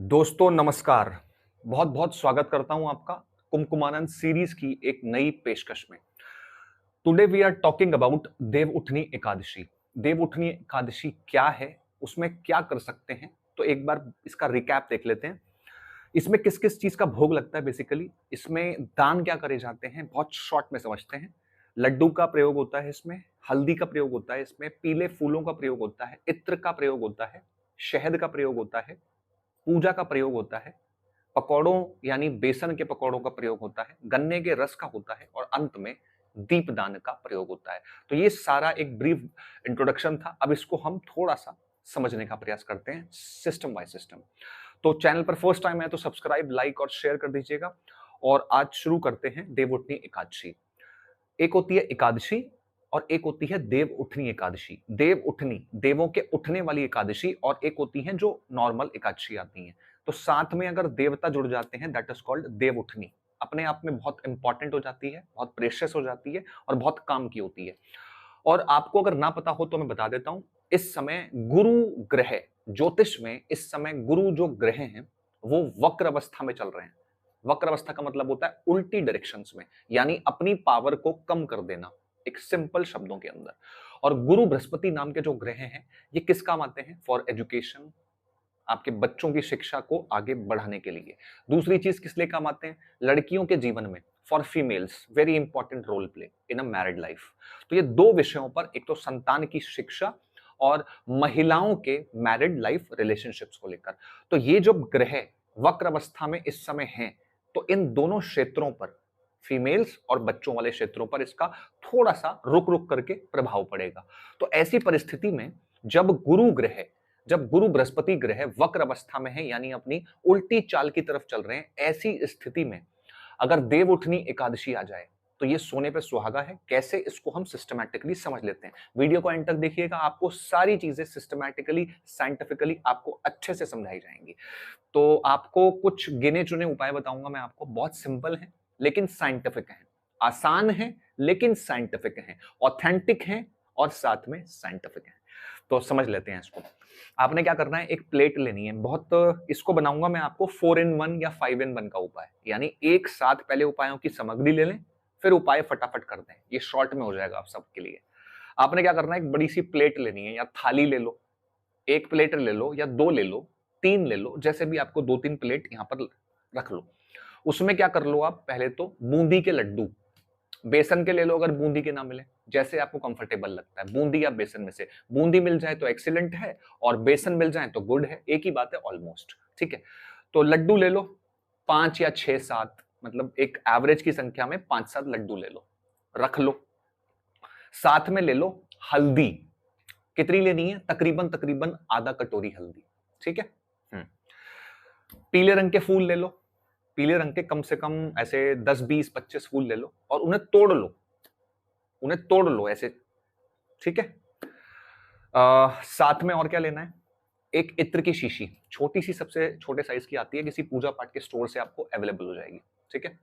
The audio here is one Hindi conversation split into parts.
दोस्तों नमस्कार। बहुत बहुत स्वागत करता हूं आपका कुमकुमानंद सीरीज की एक नई पेशकश में। Today we are talking about Devuthani Ekadashi. Devuthani Ekadashi क्या है, उसमें क्या कर सकते हैं, तो एक बार इसका रिकैप देख लेते हैं। इसमें किस किस चीज का भोग लगता है, बेसिकली इसमें दान क्या करे जाते हैं, बहुत शॉर्ट में समझते हैं। लड्डू का प्रयोग होता है इसमें, हल्दी का प्रयोग होता है इसमें, पीले फूलों का प्रयोग होता है, इत्र का प्रयोग होता है, शहद का प्रयोग होता है, पूजा का प्रयोग होता है, पकौड़ों यानी बेसन के पकौड़ों का प्रयोग होता है, गन्ने के रस का होता है और अंत में दीपदान का प्रयोग होता है। तो ये सारा एक ब्रीफ इंट्रोडक्शन था। अब इसको हम थोड़ा सा समझने का प्रयास करते हैं सिस्टम बाय सिस्टम। तो चैनल पर फर्स्ट टाइम है तो सब्सक्राइब, लाइक और शेयर कर दीजिएगा। और आज शुरू करते हैं देवउठनी एकादशी। एक होती है एकादशी और एक होती है देव उठनी एकादशी। देव उठनी, देवों के उठने वाली एकादशी, और एक होती है जो नॉर्मल एकादशी आती है। तो साथ में अगर देवता जुड़ जाते हैं, दैट इज कॉल्ड देव उठनी। अपने आप में बहुत इंपॉर्टेंट हो जाती है, बहुत प्रेशियस हो जाती है और बहुत काम की होती है। और आपको अगर ना पता हो तो मैं बता देता हूं, इस समय गुरु ग्रह, ज्योतिष में इस समय गुरु जो ग्रह हैं वो वक्र अवस्था में चल रहे हैं। वक्र अवस्था का मतलब होता है उल्टी डायरेक्शंस में, यानी अपनी पावर को कम कर देना, एक सिंपल शब्दों के अंदर। और गुरु बृहस्पति नाम के जो ग्रह हैं, ये किस काम आते हैं? फॉर एजुकेशन, आपके बच्चों की शिक्षा को आगे बढ़ाने के लिए। दूसरी चीज किस लिए काम आते हैं? लड़कियों के जीवन में, for females very important role play in a married life. तो ये दो विषयों पर, एक तो संतान की शिक्षा और महिलाओं के मैरिड लाइफ रिलेशनशिप्स को लेकर। तो ये जो ग्रह वक्र अवस्था में इस समय हैं, तो इन दोनों क्षेत्रों पर, फीमेल्स और बच्चों वाले क्षेत्रों पर इसका थोड़ा सा रुक रुक करके प्रभाव पड़ेगा। तो ऐसी परिस्थिति में जब गुरु बृहस्पति ग्रह वक्र अवस्था में है, यानी अपनी उल्टी चाल की तरफ चल रहे हैं, ऐसी स्थिति में अगर देव उठनी एकादशी आ जाए तो ये सोने पे सुहागा है। कैसे, इसको हम सिस्टमैटिकली समझ लेते हैं। वीडियो को एंड तक देखिएगा, आपको सारी चीजें सिस्टमैटिकली, साइंटिफिकली आपको अच्छे से समझाई जाएंगी। तो आपको कुछ गिने चुने उपाय बताऊंगा मैं आपको, बहुत सिंपल है लेकिन साइंटिफिक है, आसान है लेकिन साइंटिफिक है, ऑथेंटिक है और साथ में साइंटिफिक है। तो समझ लेते हैं इसको। आपने क्या करना है, एक प्लेट लेनी है। बहुत इसको बनाऊंगा मैं आपको 4 in 1 या 5 in 1 का उपाय, यानी एक साथ पहले उपायों की सामग्री ले लें, फिर उपाय फटाफट कर दें। ये शॉर्ट में हो जाएगा आप सबके लिए। आपने क्या करना है, एक बड़ी सी प्लेट लेनी है या थाली ले लो। एक प्लेट ले लो या दो ले लो, तीन ले लो, जैसे भी आपको 2-3 प्लेट यहां पर रख लो। उसमें क्या कर लो आप, पहले तो बूंदी के लड्डू, बेसन के ले लो अगर बूंदी के ना मिले, जैसे आपको कंफर्टेबल लगता है, बूंदी या बेसन में से। बूंदी मिल जाए तो एक्सीलेंट है और बेसन मिल जाए तो गुड है, एक ही बात है ऑलमोस्ट, ठीक है। तो लड्डू ले लो 5 या 6-7, मतलब एक एवरेज की संख्या में 5-7 लड्डू ले लो, रख लो। साथ में ले लो हल्दी। कितनी लेनी है? तकरीबन तकरीबन आधा कटोरी हल्दी, ठीक है। पीले रंग के फूल ले लो, पीले रंग के कम से कम ऐसे 10-20-25 फूल ले लो और उन्हें तोड़ लो, उन्हें तोड़ लो ऐसे, ठीक है। साथ में और क्या लेना है, एक इत्र की शीशी, छोटी सी, सबसे छोटे साइज की आती है, किसी पूजा पाठ के स्टोर से आपको अवेलेबल हो जाएगी, ठीक है।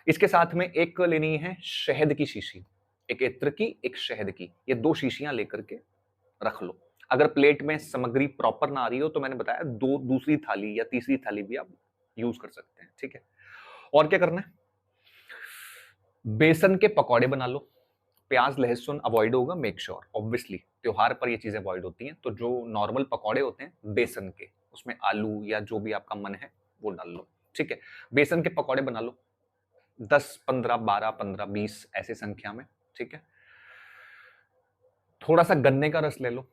इसके साथ में एक लेनी है शहद की शीशी, एक इत्र की, एक शहद की, ये 2 शीशियां लेकर के रख लो। अगर प्लेट में सामग्री प्रॉपर ना आ रही हो तो मैंने बताया दो दूसरी थाली या तीसरी थाली भी आप यूज कर सकते हैं, ठीक है। और क्या करना है, बेसन के पकौड़े बना लो। प्याज लहसुन अवॉइड होगा, मेक श्योर, ऑब्वियसली त्योहार पर ये चीजें अवॉइड होती हैं। तो जो नॉर्मल पकौड़े होते हैं बेसन के, उसमें आलू या जो भी आपका मन है वो डाल लो, ठीक है। बेसन के पकौड़े बना लो 10-15, 12-15-20 ऐसे संख्या में, ठीक है। थोड़ा सा गन्ने का रस ले लो,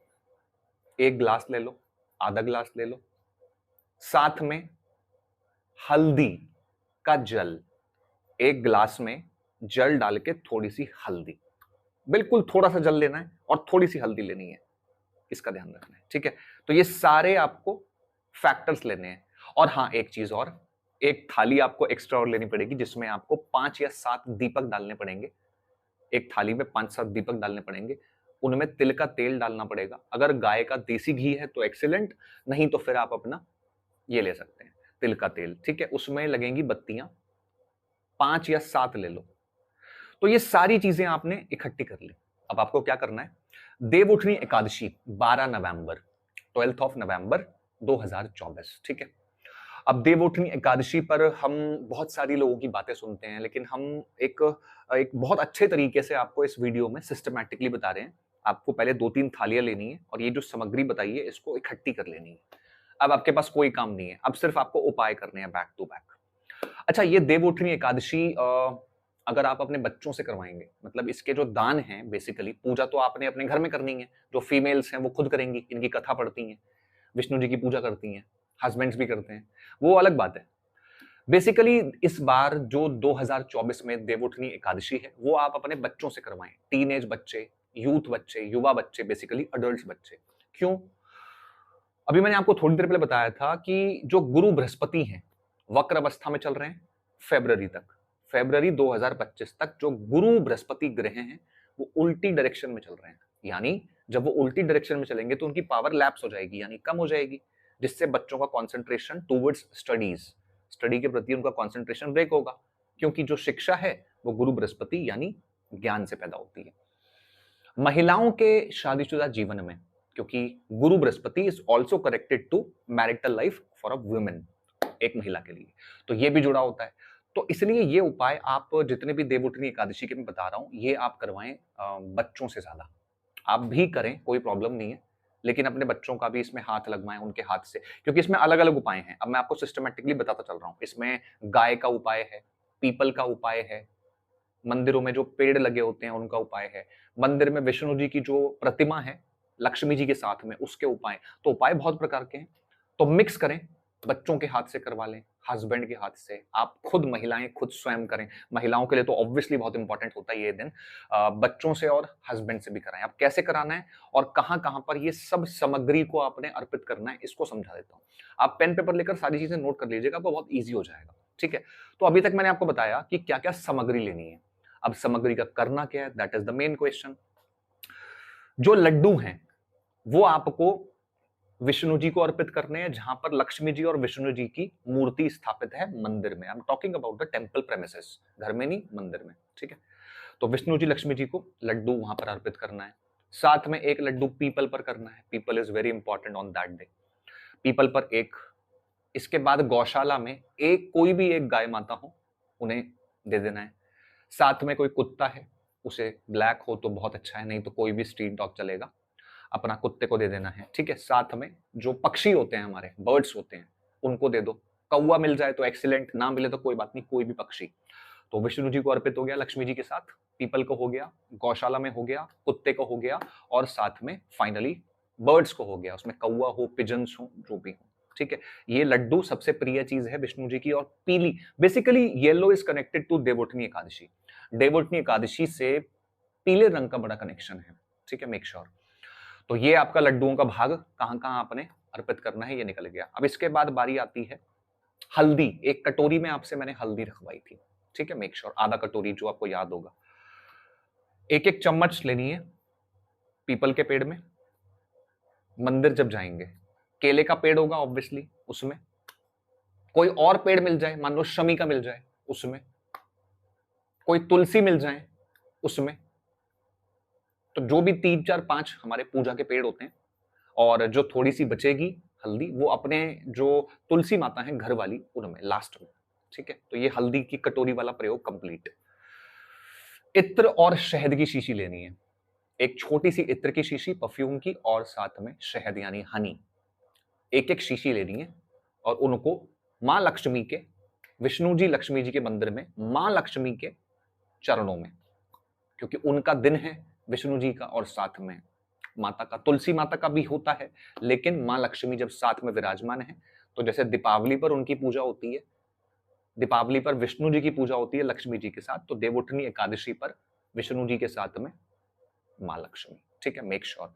1 गिलास ले लो, आधा गिलास ले लो। साथ में हल्दी का जल, 1 गिलास में जल डाल के थोड़ी सी हल्दी, बिल्कुल थोड़ा सा जल लेना है और थोड़ी सी हल्दी लेनी है, इसका ध्यान रखना है, ठीक है। तो ये सारे आपको फैक्टर्स लेने हैं। और हाँ, एक चीज और, एक थाली आपको एक्स्ट्रा और लेनी पड़ेगी जिसमें आपको 5 या 7 दीपक डालने पड़ेंगे। एक थाली में 5-7 दीपक डालने पड़ेंगे, उनमें तिल का तेल डालना पड़ेगा। अगर गाय का देसी घी है तो एक्सीलेंट, नहीं तो फिर आप अपना ये ले सकते हैं, तिल का तेल, ठीक है। उसमें लगेंगी बत्तियां, 5 या 7 ले लो। तो ये सारी चीजें आपने इकट्ठी कर ली। अब आपको क्या करना है, देवउठनी एकादशी 12 नवंबर, 12 नवंबर 2024, ठीक है। अब देवउठनी एकादशी पर हम बहुत सारी लोगों की बातें सुनते हैं, लेकिन हम एक एक बहुत अच्छे तरीके से आपको इस वीडियो में सिस्टमैटिकली बता रहे हैं। आपको पहले 2-3 थालियाँ लेनी है और ये जो सामग्री बताई है इसको इकट्ठी कर लेनी है। अब आपके पास कोई काम नहीं है, अब सिर्फ आपको उपाय करने हैं बैक टू बैक। अच्छा, ये देवउठनी एकादशी अगर आप अपने बच्चों से करवाएंगे, मतलब इसके जो दान हैं, बेसिकली पूजा तो आपने अपने घर में करनी है। जो फीमेल्स हैं वो खुद करेंगी, इनकी कथा पढ़ती हैं, विष्णु जी की पूजा करती हैं, हस्बैंड्स भी करते हैं, वो अलग बात है। बेसिकली इस बार जो 2024 में देवउठनी एकादशी है वो आप अपने बच्चों से करवाएं। टीनेज बच्चे, यूथ बच्चे, युवा बच्चे, बेसिकली अडल्ट बच्चे। क्यों? अभी मैंने आपको थोड़ी देर पहले बताया था कि जो गुरु बृहस्पति हैं वक्र अवस्था में चल रहे हैं फेब्रुअरी तक। फेब्रुअरी 2025 तक जो गुरु बृहस्पति ग्रह हैं वो उल्टी डायरेक्शन में चल रहे हैं। यानी जब वो उल्टी डायरेक्शन में चलेंगे तो उनकी पावर लैप्स हो जाएगी, यानी कम हो जाएगी, जिससे बच्चों का कंसंट्रेशन टुवर्ड्स स्टडीज, स्टडी के प्रति उनका कंसंट्रेशन ब्रेक होगा। क्योंकि जो शिक्षा है वो गुरु बृहस्पति यानी ज्ञान से पैदा होती है। महिलाओं के शादीशुदा जीवन में, क्योंकि Guru Brihaspati is also connected to marital life for a women, एक महिला के लिए, तो ये भी जुड़ा होता है। तो इसलिए ये उपाय आप जितने भी देवउठनी एकादशी के मैं बता रहा हूं ये आप करवाएं बच्चों से ज्यादा। आप भी करें, कोई प्रॉब्लम नहीं है, लेकिन अपने बच्चों का भी इसमें हाथ लगवाएं उनके हाथ से, क्योंकि इसमें अलग अलग उपाय हैं। अब मैं आपको सिस्टमेटिकली बताता चल रहा हूं। इसमें गाय का उपाय है, पीपल का उपाय है, मंदिरों में जो पेड़ लगे होते हैं उनका उपाय है, मंदिर में विष्णु जी की जो प्रतिमा है लक्ष्मी जी के साथ में उसके उपाय। तो उपाय बहुत प्रकार के हैं, तो मिक्स करें, बच्चों के हाथ से करवा लें, हस्बैंड के हाथ से, आप खुद महिलाएं खुद स्वयं करें। महिलाओं के लिए तो ऑब्वियसली बहुत इंपॉर्टेंट होता है ये दिन, बच्चों से और हस्बैंड से भी कराएं। अब कैसे कराना है और कहां कहां पर ये सब सामग्री को आपने अर्पित करना है इसको समझा देता हूं। आप पेन पेपर लेकर सारी चीजें नोट कर लीजिएगा, आपको बहुत ईजी हो जाएगा। ठीक है, तो अभी तक मैंने आपको बताया कि क्या क्या सामग्री लेनी है। अब सामग्री का करना क्या है, that is the main question. जो लड्डू हैं वो आपको विष्णु जी को अर्पित करने हैं, जहां पर लक्ष्मी जी और विष्णु जी की मूर्ति स्थापित है मंदिर में। I am talking about the temple premises, घर में नहीं मंदिर में। ठीक है, तो विष्णु जी लक्ष्मी जी को लड्डू वहां पर अर्पित करना है। साथ में एक लड्डू पीपल पर करना है, people is very important on that day, people पर एक। इसके बाद गौशाला में एक कोई भी एक गाय माता हो उन्हें दे देना है। साथ में कोई कुत्ता है, उसे ब्लैक हो तो बहुत अच्छा है, नहीं तो कोई भी स्ट्रीट डॉग चलेगा, अपना कुत्ते को दे देना है। ठीक है, साथ में जो पक्षी होते हैं हमारे बर्ड्स होते हैं उनको दे दो। कौवा मिल जाए तो एक्सीलेंट, ना मिले तो कोई बात नहीं, कोई भी पक्षी। तो विष्णु जी को अर्पित हो गया लक्ष्मी जी के साथ, पीपल को हो गया, गौशाला में हो गया, कुत्ते को हो गया, और साथ में फाइनली बर्ड्स को हो गया, उसमें कौवा हो, पिजन्स हो, जो भी हो। ठीक है, ये लड्डू सबसे प्रिय चीज है विष्णु जी की। और पीली, basically yellow is connected to Devuthani Ekadashi. Devuthani Ekadashi से पीले रंग का बड़ा कनेक्शन है। ठीक है, मेक श्योर। तो ये आपका लड्डुओं का भाग कहां कहां आपने अर्पित करना है ये निकल गया। अब इसके बाद बारी आती है हल्दी। एक कटोरी में आपसे मैंने हल्दी रखवाई थी। ठीक है, मेक श्योर आधा कटोरी, जो आपको याद होगा। एक एक चम्मच लेनी है पीपल के पेड़ में। मंदिर जब जाएंगे, केले का पेड़ होगा ऑब्वियसली, उसमें कोई और पेड़ मिल जाए, मान लो शमी का मिल जाए उसमें, कोई तुलसी मिल जाए उसमें, तो जो भी 3 4 5 हमारे पूजा के पेड़ होते हैं, और जो थोड़ी सी बचेगी हल्दी वो अपने जो तुलसी माता है घर वाली उनमें लास्ट में। ठीक है, तो ये हल्दी की कटोरी वाला प्रयोग कंप्लीट। इत्र और शहद की शीशी लेनी है, एक छोटी सी इत्र की शीशी परफ्यूम की, और साथ में शहद यानी हनी, एक एक शीशी लेनी है। और उनको मां लक्ष्मी के, विष्णु जी लक्ष्मी जी के मंदिर में मां लक्ष्मी के चरणों में, क्योंकि उनका दिन है विष्णु जी का, और साथ में माता का, तुलसी माता का भी होता है, लेकिन मां लक्ष्मी जब साथ में विराजमान है, तो जैसे दीपावली पर उनकी पूजा होती है, दीपावली पर विष्णु जी की पूजा होती है लक्ष्मी जी के साथ, तो देवउठनी एकादशी पर विष्णु जी के साथ में मां लक्ष्मी। ठीक है, मेक श्योर।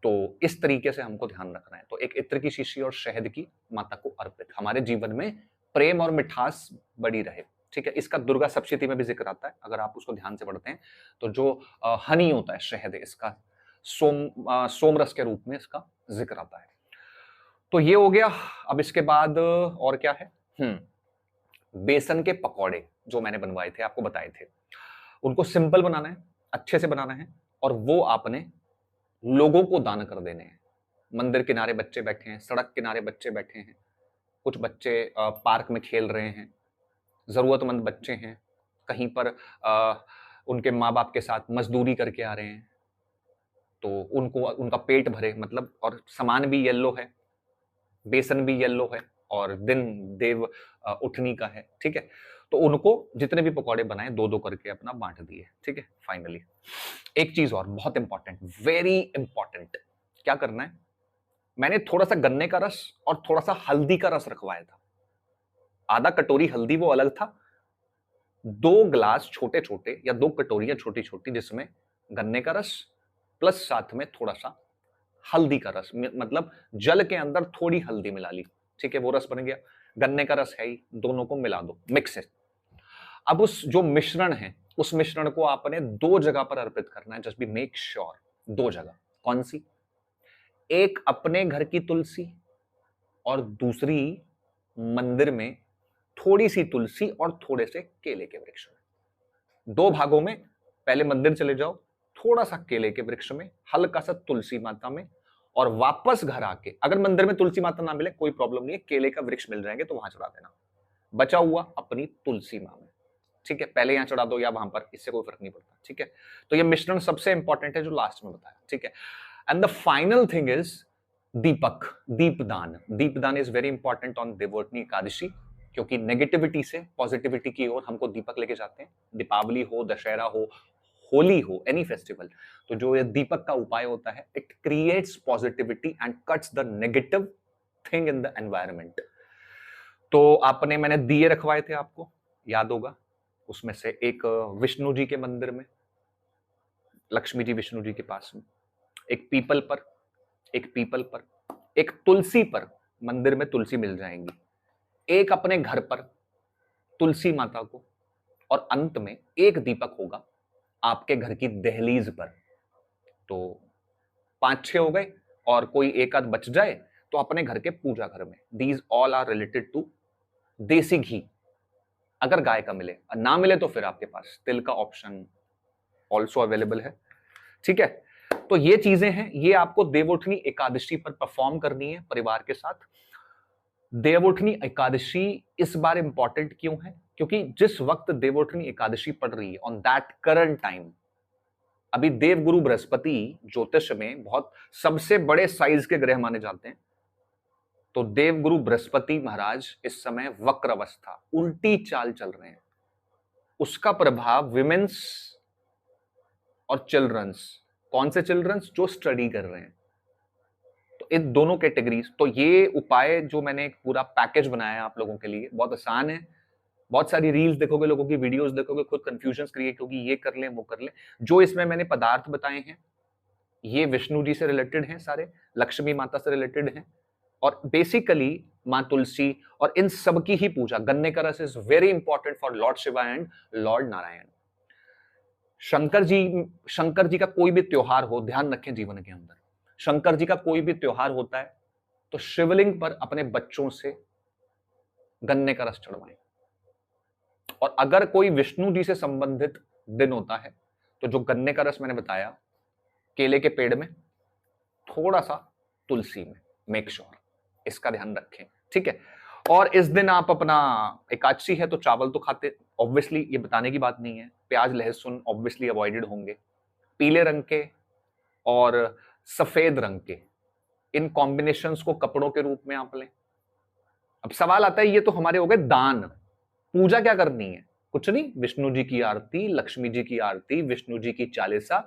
तो इस तरीके से हमको ध्यान रखना है। तो एक इत्र की शीशी और शहद की माता को अर्पित, हमारे जीवन में प्रेम और मिठास बड़ी रहे। ठीक है, इसका दुर्गा सप्तशती में भी जिक्र आता है, अगर आप उसको ध्यान से पढ़ते हैं तो जो हनी होता है, शहद, इसका सोमरस के रूप में इसका जिक्र आता है। तो ये हो गया। अब इसके बाद और क्या है, बेसन के पकौड़े जो मैंने बनवाए थे, आपको बताए थे, उनको सिंपल बनाना है, अच्छे से बनाना है, और वो आपने लोगों को दान कर देने हैं। मंदिर किनारे बच्चे बैठे हैं, सड़क किनारे बच्चे बैठे हैं, कुछ बच्चे पार्क में खेल रहे हैं, जरूरतमंद बच्चे हैं, कहीं पर उनके माँ बाप के साथ मजदूरी करके आ रहे हैं, तो उनको उनका पेट भरे, मतलब, और सामान भी येलो है, बेसन भी येलो है, और दिन देव उठनी का है, ठीक है। तो उनको जितने भी पकौड़े बनाए 2-2 करके अपना बांट दिए, ठीक है। फाइनली एक चीज और बहुत इंपॉर्टेंट, वेरी इंपॉर्टेंट, क्या करना है, मैंने थोड़ा सा गन्ने का रस और थोड़ा सा हल्दी का रस रखवाया था। आधा कटोरी हल्दी वो अलग था, 2 ग्लास छोटे छोटे या 2 कटोरियां छोटी छोटी जिसमें गन्ने का रस प्लस साथ में थोड़ा सा हल्दी का रस, मतलब जल के अंदर थोड़ी हल्दी मिला ली, ठीक है, वो रस बन गया। गन्ने का रस है ही, दोनों को मिला दो, मिक्स है। अब उस जो मिश्रण है, उस मिश्रण को आपने 2 जगह पर अर्पित करना है, जस्ट बी मेक श्योर, 2 जगह। कौन सी? एक अपने घर की तुलसी और दूसरी मंदिर में थोड़ी सी तुलसी और थोड़े से केले के वृक्ष में। 2 भागों में, पहले मंदिर चले जाओ, थोड़ा सा केले के वृक्ष में, हल्का सा तुलसी माता में, और वापस घर आके, अगर मंदिर में तुलसी माता ना मिले कोई प्रॉब्लम नहीं है, केले का वृक्ष मिल जाएंगे तो वहां चढ़ा देना, बचा हुआ अपनी तुलसी मां में, ठीक है। पहले यहां चढ़ा दो या वहां पर, इससे कोई फर्क नहीं पड़ता, ठीक है। तो ये मिश्रण सबसे इंपॉर्टेंट है जो लास्ट में बताया, ठीक है। And the final thing is deepak, deepdaan. Deepdaan is very important on Devuthani Ekadashi, क्योंकि नेगेटिविटी से पॉजिटिविटी की ओर हमको दीपक लेके जाते हैं। दीपावली हो, दशहरा हो, होली हो, एनी फेस्टिवल, तो जो ये दीपक का उपाय होता है, it creates positivity and cuts the negative thing in the environment. तो आपने, मैंने दिए रखवाए थे, आपको याद होगा, उसमें से एक विष्णु जी के मंदिर में, लक्ष्मी जी विष्णु जी के पास में, एक पीपल पर, एक पीपल पर, एक तुलसी पर, मंदिर में तुलसी मिल जाएंगी, एक अपने घर पर तुलसी माता को, और अंत में एक दीपक होगा आपके घर की दहलीज पर। तो 5-6 हो गए, और कोई एक आध बच जाए तो अपने घर के पूजा घर में। These all are related to desi ghee, अगर गाय का मिले, ना मिले तो फिर आपके पास तिल का ऑप्शन ऑल्सो अवेलेबल है, ठीक है। तो ये चीजें हैं, ये आपको देवउठनी एकादशी पर परफॉर्म करनी है परिवार के साथ। देवउठनी एकादशी इस बार इंपॉर्टेंट क्यों है? क्योंकि जिस वक्त देवउठनी एकादशी पड़ रही है, ऑन दैट करंट टाइम, अभी देवगुरु बृहस्पति ज्योतिष में बहुत सबसे बड़े साइज के ग्रह माने जाते हैं। तो देवगुरु बृहस्पति महाराज इस समय वक्र अवस्था, उल्टी चाल चल रहे हैं, उसका प्रभाव विमेन्स और चिल्ड्रंस, कौन से चिल्ड्रंस? जो स्टडी कर रहे हैं, तो इन दोनों कैटेगरीज। तो ये उपाय जो मैंने एक पूरा पैकेज बनाया है आप लोगों के लिए, बहुत आसान है। बहुत सारी रील्स देखोगे, लोगों की वीडियोस देखोगे, खुद कंफ्यूजन क्रिएट होगी, ये कर लें वो कर लें। जो इसमें मैंने पदार्थ बताए हैं ये विष्णु जी से रिलेटेड हैं, सारे लक्ष्मी माता से रिलेटेड हैं, और बेसिकली मां तुलसी और इन सब की ही पूजा। गन्ने का रस is very important for lord Shiva and lord Narayan. Shankar ji का कोई भी त्योहार हो, ध्यान रखें जीवन के अंदर, शंकर जी का कोई भी त्योहार होता है तो शिवलिंग पर अपने बच्चों से गन्ने का रस चढ़वाएं। और अगर कोई विष्णु जी से संबंधित दिन होता है तो जो गन्ने का रस मैंने बताया, केले के पेड़ में, थोड़ा सा तुलसी में, मेक श्योर इसका ध्यान रखें, ठीक है। और इस दिन आप अपना, एकादशी है तो चावल तो खाते, ऑब्वियसली ये बताने की बात नहीं है, प्याज लहसुन ऑब्वियसली अवॉइडेड होंगे। पीले रंग के और सफेद रंग के, इन कॉम्बिनेशंस को कपड़ों के रूप में आप लें। अब सवाल आता है, ये तो हमारे हो गए दान, पूजा क्या करनी है? कुछ नहीं, विष्णु जी की आरती, लक्ष्मी जी की आरती, विष्णु जी की चालीसा,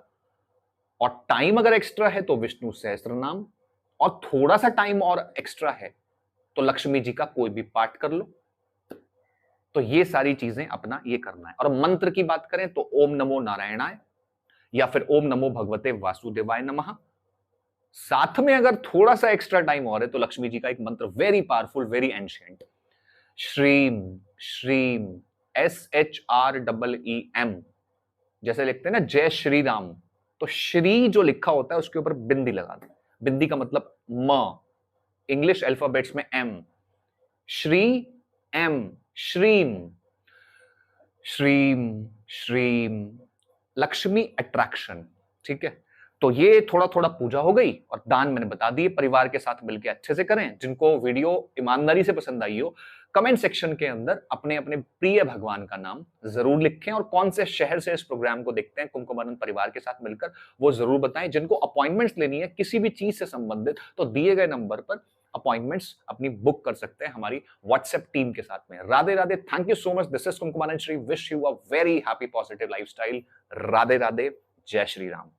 और टाइम अगर एक्स्ट्रा है तो विष्णु सहस्त्र नाम, और थोड़ा सा टाइम और एक्स्ट्रा है तो लक्ष्मी जी का कोई भी पाठ कर लो। तो ये सारी चीजें अपना ये करना है। और मंत्र की बात करें तो ओम नमो नारायणाय या फिर ओम नमो भगवते वासुदेवाय नमः। साथ में अगर थोड़ा सा एक्स्ट्रा टाइम और है तो लक्ष्मी जी का एक मंत्र वेरी पावरफुल, वेरी एंशिएंट, श्रीम श्रीम, SHREEM, जैसे लिखते हैं ना जय श्री राम, तो श्री जो लिखा होता है उसके ऊपर बिंदी लगा दो। बिंदी का मतलब म, इंग्लिश अल्फाबेट्स में M, श्री M, श्रीम श्रीम श्रीम, लक्ष्मी अट्रैक्शन, ठीक है। तो ये थोड़ा थोड़ा पूजा हो गई और दान मैंने बता दिए, परिवार के साथ मिलकर अच्छे से करें। जिनको वीडियो ईमानदारी से पसंद आई हो, कमेंट सेक्शन के अंदर अपने अपने प्रिय भगवान का नाम जरूर लिखें और कौन से शहर से इस प्रोग्राम को देखते हैं कुमकुमानंद परिवार के साथ मिलकर, वो जरूर बताएं। जिनको अपॉइंटमेंट्स लेनी है किसी भी चीज से संबंधित, तो दिए गए नंबर पर अपॉइंटमेंट्स अपनी बुक कर सकते हैं हमारी व्हाट्सएप टीम के साथ में। Radhe Radhe, thank you so much. This is Kumkumanand Shri, wish you a very happy positive lifestyle. Radhe Radhe, जय श्री राम।